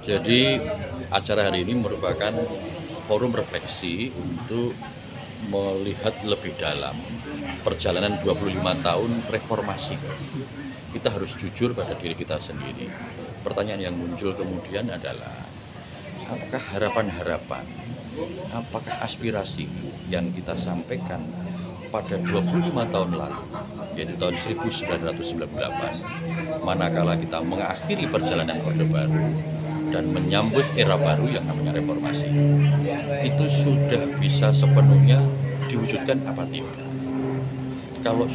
Jadi acara hari ini merupakan forum refleksi untuk melihat lebih dalam perjalanan 25 tahun reformasi. Kita harus jujur pada diri kita sendiri. Pertanyaan yang muncul kemudian adalah, apakah harapan-harapan, apakah aspirasi yang kita sampaikan pada 25 tahun lalu, yaitu tahun 1998, manakala kita mengakhiri perjalanan Orde Baru dan menyambut era baru yang namanya reformasi, itu sudah bisa sepenuhnya diwujudkan apa tidak? Kalau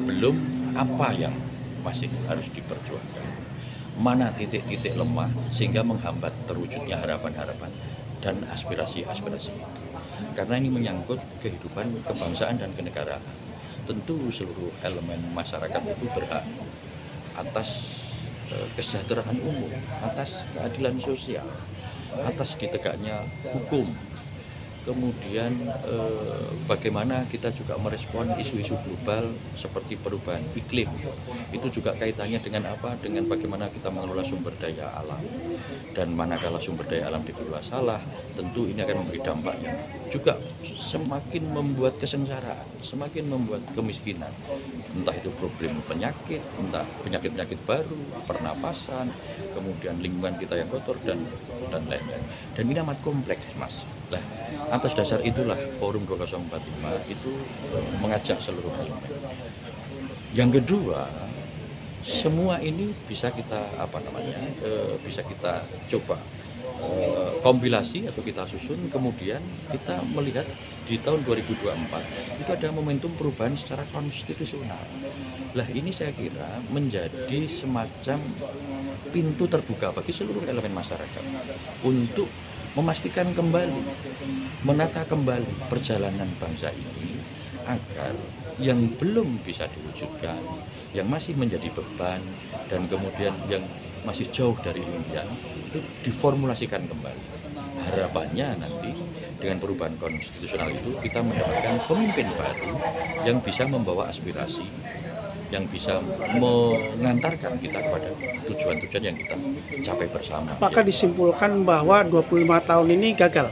belum, apa yang masih harus diperjuangkan? Mana titik-titik lemah sehingga menghambat terwujudnya harapan-harapan dan aspirasi-aspirasi itu? Karena ini menyangkut kehidupan kebangsaan dan kenegaraan. Tentu seluruh elemen masyarakat itu berhak atas kesejahteraan umum, atas keadilan sosial, atas ditegaknya hukum. Kemudian bagaimana kita juga merespon isu-isu global seperti perubahan iklim. Itu juga kaitannya dengan apa? Dengan bagaimana kita mengelola sumber daya alam. Dan manakala sumber daya alam dikelola salah, tentu ini akan memberi dampak yang juga semakin membuat kesengsaraan, semakin membuat kemiskinan. Entah itu problem penyakit, entah penyakit-penyakit baru, pernapasan, kemudian lingkungan kita yang kotor dan lain-lain. Dan ini amat kompleks, Mas. Lah, atas dasar itulah Forum 2045 itu mengajak seluruh elemen. Yang kedua, semua ini bisa kita bisa kita coba kompilasi atau kita susun, kemudian kita melihat di tahun 2024 itu ada momentum perubahan secara konstitusional. Lah, ini saya kira menjadi semacam pintu terbuka bagi seluruh elemen masyarakat untuk memastikan kembali, menata kembali perjalanan bangsa ini agar yang belum bisa diwujudkan, yang masih menjadi beban, dan kemudian yang masih jauh dari impian, itu diformulasikan kembali. Harapannya nanti dengan perubahan konstitusional itu kita mendapatkan pemimpin baru yang bisa membawa aspirasi, yang bisa mengantarkan kita kepada tujuan-tujuan yang kita capai bersama. Apakah disimpulkan bahwa 25 tahun ini gagal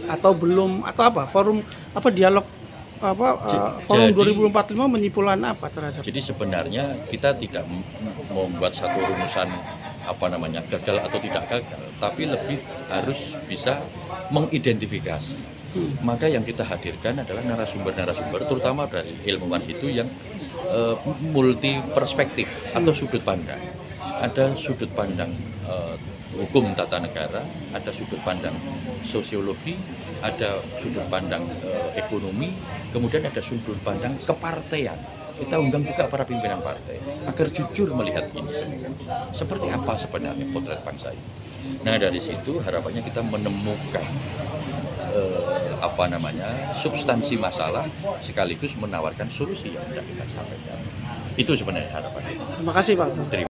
atau belum, atau apa? Forum dialog Forum 2045 menyimpulkan apa terhadap? Jadi sebenarnya kita tidak membuat satu rumusan gagal atau tidak gagal, tapi lebih harus bisa mengidentifikasi. Maka yang kita hadirkan adalah narasumber-narasumber, terutama dari ilmuwan itu yang multi perspektif atau sudut pandang. Ada sudut pandang hukum tata negara, ada sudut pandang sosiologi, ada sudut pandang ekonomi, kemudian ada sudut pandang kepartean. Kita undang juga para pimpinan partai agar jujur melihat ini semua. Seperti apa sebenarnya potret bangsa ini. Nah, dari situ harapannya kita menemukan substansi masalah sekaligus menawarkan solusi yang sudah kita sampaikan. Itu sebenarnya harapannya. Terima kasih, Pak. Terima